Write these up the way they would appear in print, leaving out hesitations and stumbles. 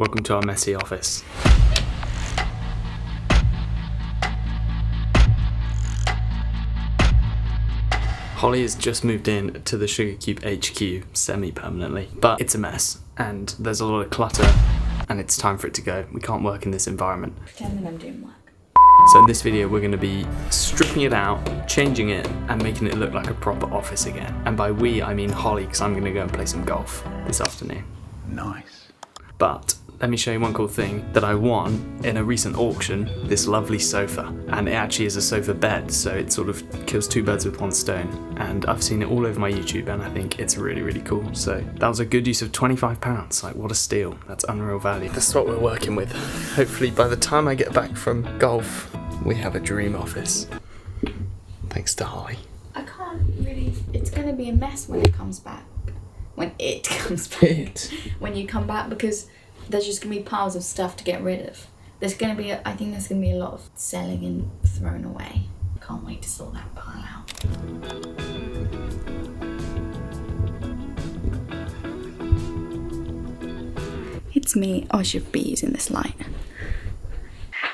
Welcome to our messy office. Holly has just moved in to the Sugarcube HQ semi-permanently, but it's a mess and there's a lot of clutter and it's time for it to go. We can't work in this environment. Pretending I'm doing work. So in this video we're going to be stripping it out, changing it and making it look like a proper office again. And by we I mean Holly, because I'm going to go and play some golf this afternoon. Nice. But let me show you one cool thing that I won in a recent auction, this lovely sofa. And it actually is a sofa bed, so it sort of kills two birds with one stone. And I've seen it all over my YouTube and I think it's really, really cool. So that was a good use of £25. Like, what a steal. That's unreal value. That's what we're working with. Hopefully by the time I get back from golf, we have a dream office. Thanks to Holly. I can't really, it's going to be a mess when it comes back. When it comes back. When you come back, because there's just going to be piles of stuff to get rid of. There's going to be, I think there's going to be a lot of selling and thrown away. Can't wait to sort that pile out. It's me. Oh, I should be using this light.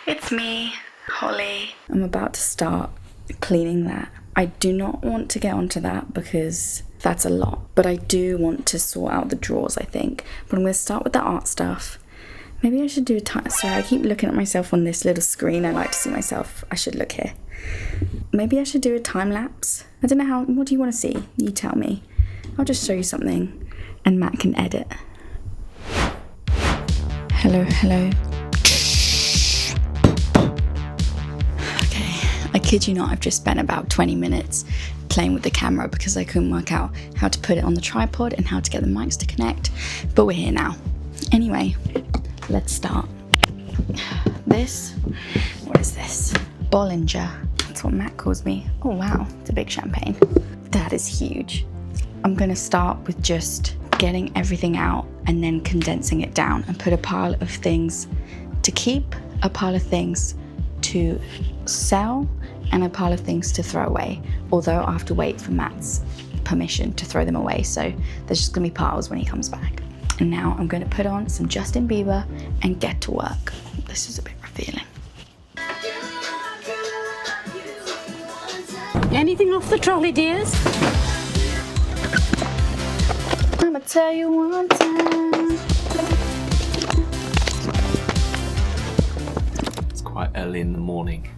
It's me, Holly. I'm about to start cleaning that. I do not want to get onto that because that's a lot, but I do want to sort out the drawers, I think. But I'm going to start with the art stuff. Maybe I should do a time. Sorry, I keep looking at myself on this little screen. I like to see myself. I should look here. Maybe I should do a time lapse. I don't know how. What do you want to see? You tell me. I'll just show you something and Matt can edit. Hello, hello. I kid you not, I've just spent about 20 minutes playing with the camera because I couldn't work out how to put it on the tripod and how to get the mics to connect, but we're here now. Anyway, let's start. What is this? Bollinger, that's what Matt calls me. Oh wow, it's a big champagne. That is huge. I'm gonna start with just getting everything out and then condensing it down and put a pile of things to keep, a pile of things to sell, and a pile of things to throw away, although I have to wait for Matt's permission to throw them away, so there's just gonna be piles when he comes back. And now I'm gonna put on some Justin Bieber and get to work. This is a bit revealing. Anything off the trolley, dears? I'ma tell you one time. It's quite early in the morning.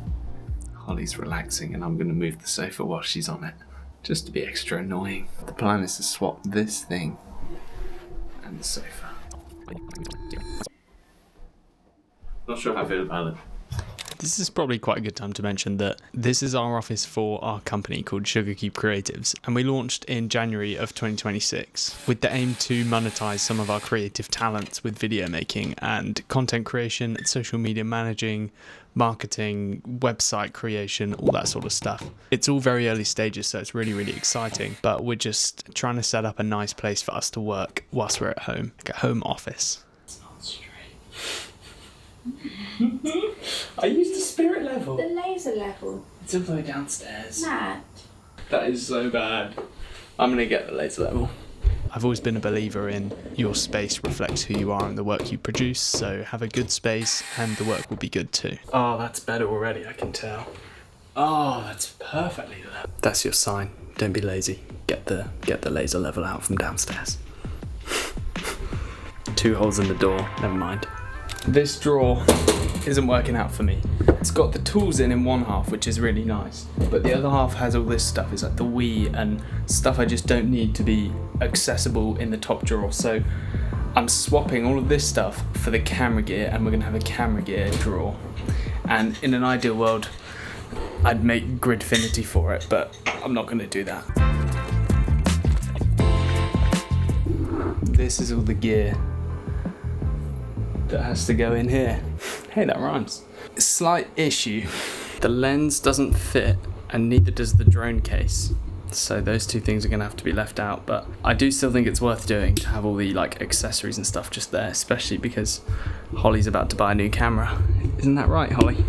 Holly's relaxing and I'm going to move the sofa while she's on it, just to be extra annoying. The plan is to swap this thing and the sofa. Not sure how I feel about it. This is probably quite a good time to mention that this is our office for our company called Sugarcube Creatives, and we launched in January of 2026 with the aim to monetize some of our creative talents with video making and content creation, social media managing, marketing, website creation, all that sort of stuff. It's all very early stages, so it's really, really exciting, but we're just trying to set up a nice place for us to work whilst we're at home, like a home office. It's not straight. I used the spirit level. The laser level. It's all the way downstairs. Matt. That is so bad. I'm gonna get the laser level. I've always been a believer in your space reflects who you are and the work you produce, so have a good space and the work will be good too. Oh, that's better already, I can tell. Oh, that's perfectly there. That's your sign. Don't be lazy. Get the laser level out from downstairs. 2 holes in the door, never mind. This drawer isn't working out for me. It's got the tools in one half, which is really nice, but the other half has all this stuff. It's like the Wii and stuff I just don't need to be accessible in the top drawer. So I'm swapping all of this stuff for the camera gear, and we're gonna have a camera gear drawer. And in an ideal world, I'd make Gridfinity for it, but I'm not gonna do that. This is all the gear that has to go in here. Hey, that rhymes. Slight issue. The lens doesn't fit and neither does the drone case. So those two things are gonna have to be left out, but I do still think it's worth doing to have all the like accessories and stuff just there, especially because Holly's about to buy a new camera. Isn't that right, Holly?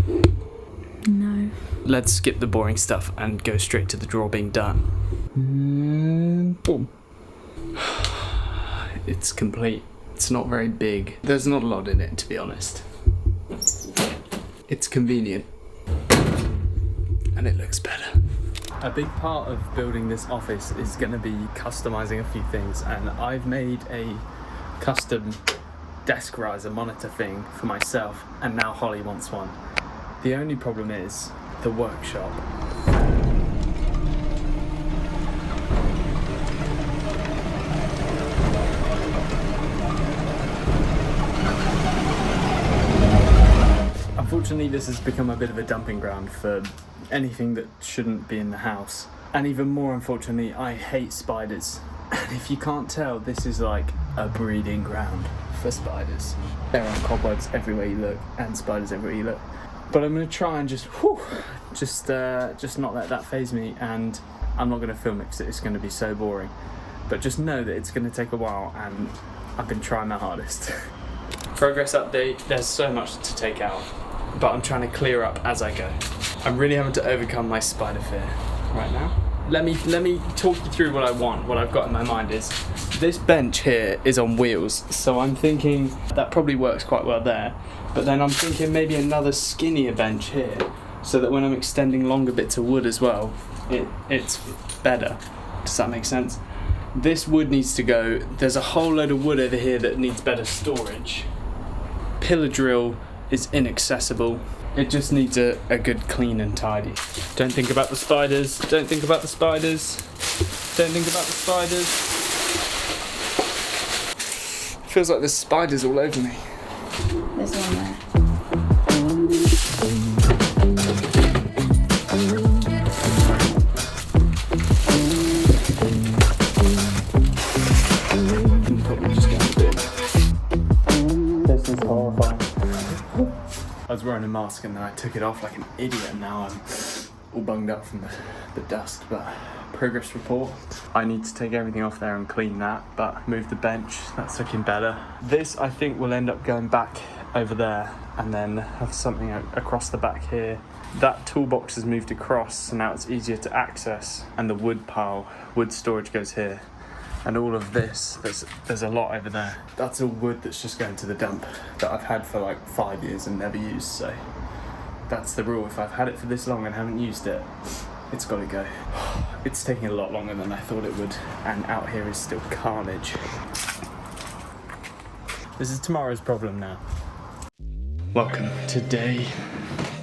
No. Let's skip the boring stuff and go straight to the drawer being done. And boom. It's complete. It's not very big. There's not a lot in it, to be honest. It's convenient. And it looks better. A big part of building this office is going to be customizing a few things, and I've made a custom desk riser monitor thing for myself, and now Holly wants one. The only problem is the workshop. Unfortunately, this has become a bit of a dumping ground for anything that shouldn't be in the house. And even more unfortunately, I hate spiders. And if you can't tell, this is like a breeding ground for spiders. There are cobwebs everywhere you look and spiders everywhere you look. But I'm gonna try and just not let that faze me, and I'm not gonna film it because it's gonna be so boring. But just know that it's gonna take a while, and I've been trying my hardest. Progress update, there's so much to take out, but I'm trying to clear up as I go. I'm really having to overcome my spider fear right now. Let me talk you through what I want. What I've got in my mind is this bench here is on wheels, so I'm thinking that probably works quite well there. But then I'm thinking maybe another skinnier bench here, so that when I'm extending longer bits of wood as well, it's better. Does that make sense? This wood needs to go. There's a whole load of wood over here that needs better storage. Pillar drill is inaccessible. It just needs a good clean and tidy. Don't think about the spiders. Don't think about the spiders. Don't think about the spiders. Feels like there's spiders all over me. There's one there. This is horrifying. I was wearing a mask and then I took it off like an idiot, and now I'm all bunged up from the dust. But progress report. I need to take everything off there and clean that, but move the bench, that's looking better. This I think will end up going back over there and then have something across the back here. That toolbox has moved across, so now it's easier to access, and the wood storage goes here. And all of this, there's a lot over there. That's all wood that's just going to the dump that I've had for like 5 years and never used, so that's the rule. If I've had it for this long and haven't used it, it's got to go. It's taking a lot longer than I thought it would, and out here is still carnage. This is tomorrow's problem now. Welcome to day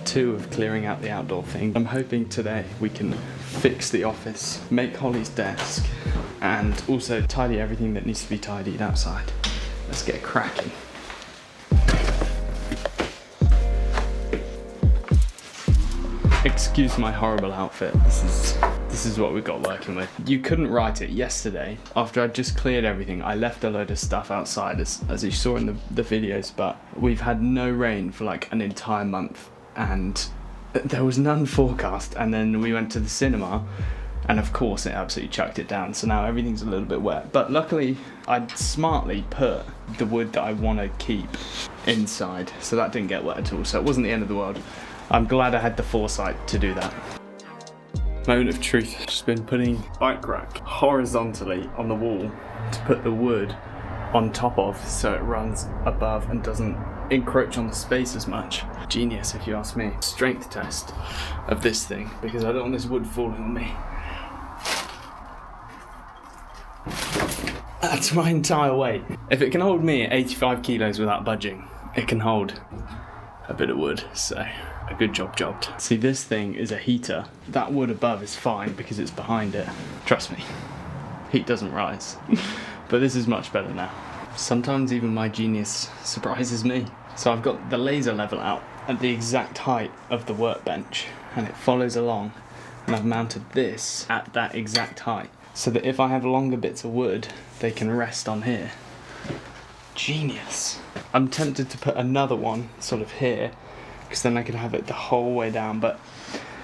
2 of clearing out the outdoor thing. I'm hoping today we can fix the office, make Holly's desk, and also tidy everything that needs to be tidied outside. Let's get cracking. Excuse my horrible outfit. This is what we got working with. You couldn't write it yesterday. After I'd just cleared everything, I left a load of stuff outside as you saw in the videos, but we've had no rain for like an entire month, and there was none forecast. And then we went to the cinema, and of course it absolutely chucked it down, so now everything's a little bit wet. But luckily I'd smartly put the wood that I want to keep inside, so that didn't get wet at all, so it wasn't the end of the world. I'm glad I had the foresight to do that. Moment of truth. Just been putting bike rack horizontally on the wall to put the wood on top of, so it runs above and doesn't encroach on the space as much. Genius, if you ask me. Strength test of this thing, because I don't want this wood falling on me. That's my entire weight. If it can hold me at 85 kilos without budging, it can hold a bit of wood, so a good job jobbed. See, this thing is a heater. That wood above is fine because it's behind it. Trust me, heat doesn't rise. But this is much better now. Sometimes even my genius surprises me. So I've got the laser level out at the exact height of the workbench, and it follows along, and I've mounted this at that exact height, so that if I have longer bits of wood, they can rest on here. Genius. I'm tempted to put another one sort of here, because then I could have it the whole way down, but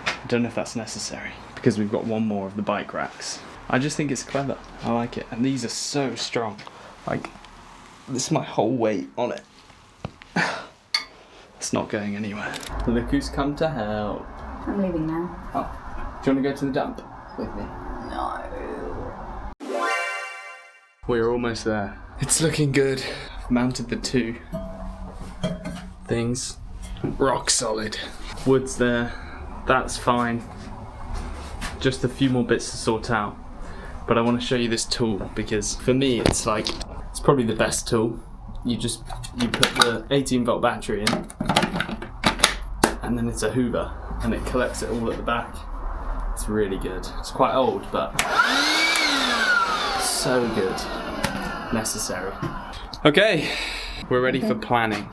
I don't know if that's necessary, because we've got one more of the bike racks. I just think it's clever. I like it, and these are so strong. Like, this is my whole weight on it. It's not going anywhere. Look who's come to help. I'm leaving now. Oh, do you want to go to the dump with me? No. We're almost there. It's looking good. I've mounted the two things. Rock solid. Wood's there, that's fine. Just a few more bits to sort out. But I want to show you this tool because for me it's probably the best tool. You put the 18-volt battery in and then it's a hoover and it collects it all at the back. It's really good. It's quite old but so good. Necessary. Okay, we're ready for planning.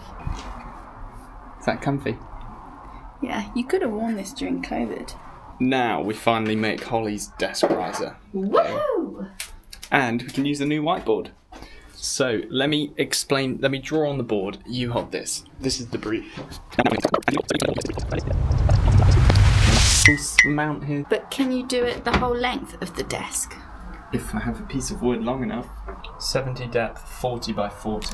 Is that comfy? Yeah, you could have worn this during COVID. Now we finally make Holly's desk riser. Woo! And we can use the new whiteboard. So let me draw on the board. You hold this. This is the brief. Mount here. But can you do it the whole length of the desk? If I have a piece of wood long enough. 70 depth, 40 by 40.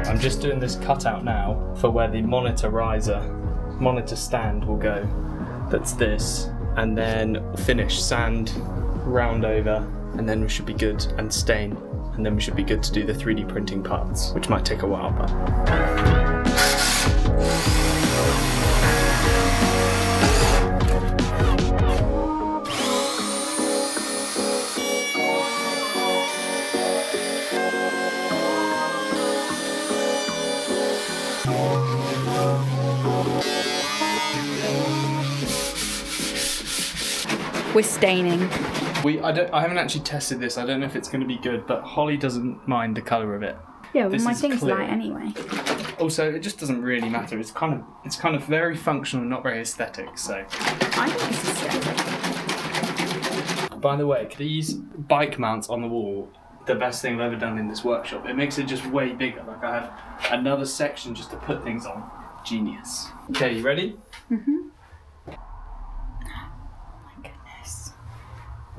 I'm just doing this cutout now for where the monitor stand will go. That's this, and then finish, sand, round over, and then we should be good, and stain, and then we should be good to do the 3D printing parts, which might take a while, but... We're staining. I haven't actually tested this. I don't know if it's going to be good, but Holly doesn't mind the colour of it. Yeah, well, This my is thing's clear. light anyway. Also, it just doesn't really matter. It's kind of very functional, not very aesthetic. So, I think this is aesthetic. by the way, these bike mounts on the wall, the best thing I've ever done in this workshop. It makes it just way bigger. Like I have another section just to put things on. Genius. Okay, you ready?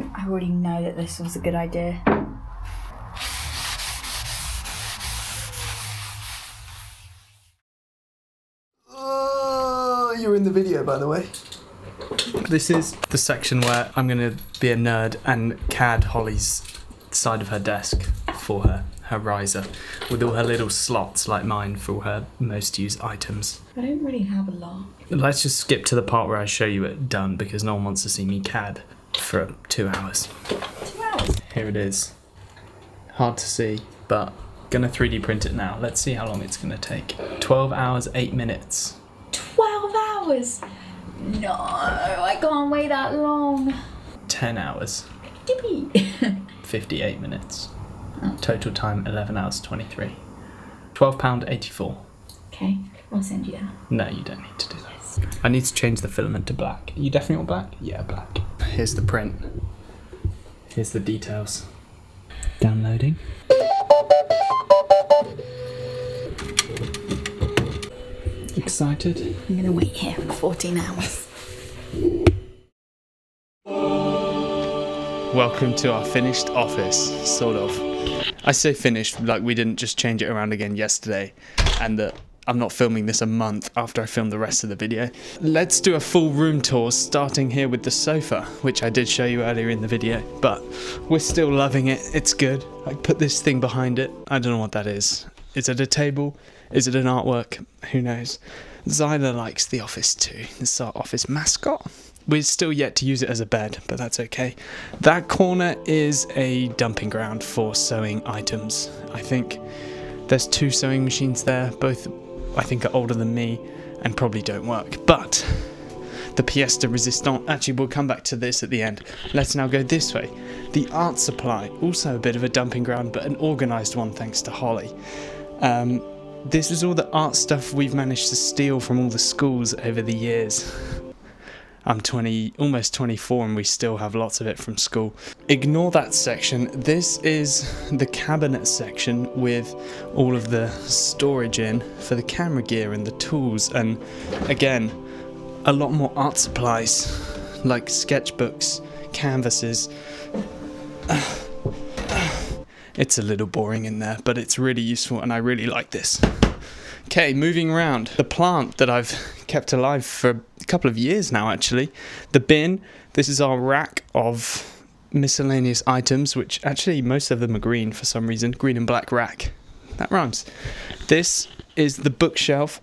I already know that this was a good idea. You're in the video, by the way. This is the section where I'm going to be a nerd and CAD Holly's side of her desk for her riser, with all her little slots like mine for her most used items. I don't really have a lot. Let's just skip to the part where I show you it done because no one wants to see me CAD for 2 hours. 2 hours? Here it is. Hard to see, but gonna 3D print it now. Let's see how long it's gonna take. 12 hours, 8 minutes. 12 hours? No, I can't wait that long. 10 hours. Yippee! 58 minutes. Total time 11 hours 23. £12.84. Okay, I'll send you that. No, you don't need to do that. I need to change the filament to black. You definitely want black? Yeah, black. Here's the print. Here's the details. Downloading. Excited? I'm gonna wait here for 14 hours. Welcome to our finished office, sort of. I say finished, like we didn't just change it around again yesterday, and that I'm not filming this a month after I filmed the rest of the video. Let's do a full room tour, starting here with the sofa, which I did show you earlier in the video, but we're still loving it. It's good. I put this thing behind it. I don't know what that is. Is it a table? Is it an artwork? Who knows? Zyla likes the office too. This is our office mascot. We're still yet to use it as a bed, but that's okay. That corner is a dumping ground for sewing items. I think there's 2 sewing machines there, both I think are older than me and probably don't work. But the pièce de résistance, actually we'll come back to this at the end. Let's now go this way. The art supply, also a bit of a dumping ground, but an organised one thanks to Holly. This is all the art stuff we've managed to steal from all the schools over the years. I'm almost 24 and we still have lots of it from school. Ignore that section. This is the cabinet section with all of the storage in for the camera gear and the tools, and again, a lot more art supplies like sketchbooks, canvases. It's a little boring in there, but it's really useful and I really like this. Okay, moving around. The plant that I've kept alive for a couple of years now, actually. The bin. This is our rack of miscellaneous items, which actually most of them are green for some reason. Green and black rack. That rhymes. This is the bookshelf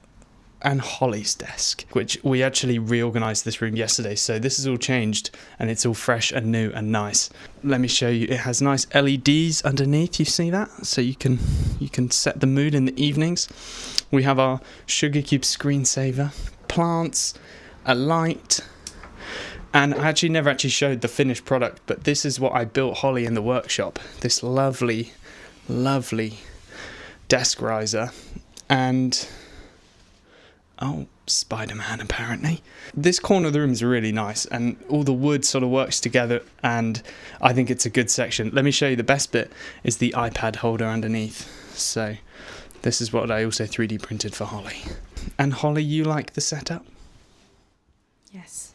and Holly's desk, which we actually reorganized this room yesterday, so this is all changed and it's all fresh and new and nice. Let me show you. It has nice LEDs underneath, you see that? So you can set the mood in the evenings. We have our sugarcube screensaver, plants, a light, and I actually never showed the finished product, but this is what I built Holly in the workshop. This lovely desk riser, and oh, Spider-Man apparently. This corner of the room is really nice and all the wood sort of works together and I think it's a good section. Let me show you the best bit is the iPad holder underneath. So this is what I also 3D printed for Holly. And Holly, you like the setup? Yes.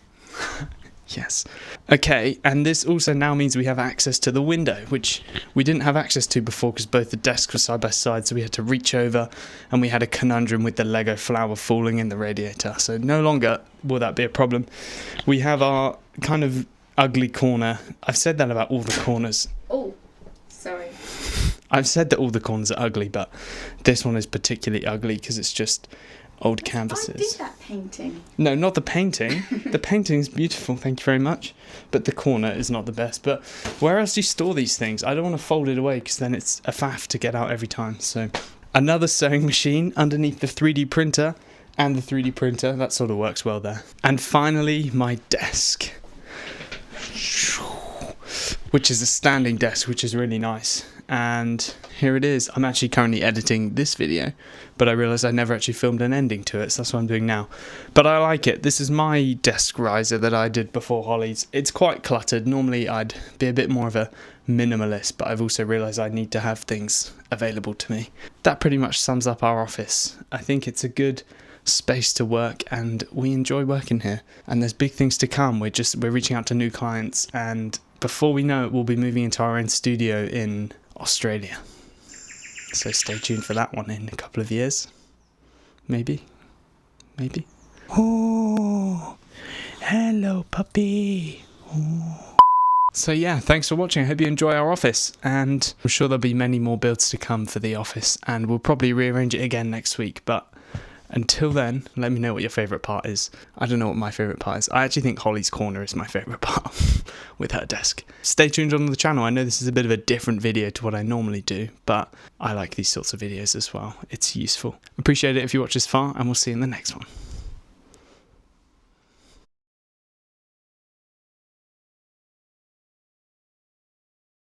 Yes. Okay, and this also now means we have access to the window, which we didn't have access to before because both the desks were side by side, so we had to reach over and we had a conundrum with the Lego flower falling in the radiator. So no longer will that be a problem. We have our kind of ugly corner. I've said that about all the corners. Oh, sorry. I've said that all the corners are ugly, but this one is particularly ugly because it's just old canvases. I did that painting. No, not the painting. The painting's beautiful, thank you very much. But the corner is not the best. But where else do you store these things? I don't want to fold it away because then it's a faff to get out every time. So another sewing machine underneath the 3D printer and the 3D printer. That sort of works well there. And finally, my desk, which is a standing desk, which is really nice. And here it is. I'm actually currently editing this video, but I realised I never actually filmed an ending to it, so that's what I'm doing now. But I like it. This is my desk riser that I did before Holly's. It's quite cluttered. Normally I'd be a bit more of a minimalist, but I've also realised I need to have things available to me. That pretty much sums up our office. I think it's a good space to work and we enjoy working here. And there's big things to come. We're reaching out to new clients, and before we know it, we'll be moving into our own studio in Australia. So stay tuned for that one in a couple of years. Maybe. Oh, hello puppy. Oh. So yeah, thanks for watching. I hope you enjoy our office, and I'm sure there'll be many more builds to come for the office, and we'll probably rearrange it again next week. But until then, let me know what your favourite part is. I don't know what my favourite part is. I actually think Holly's corner is my favourite part with her desk. Stay tuned on the channel. I know this is a bit of a different video to what I normally do, but I like these sorts of videos as well. It's useful. Appreciate it if you watch this far, and we'll see you in the next one.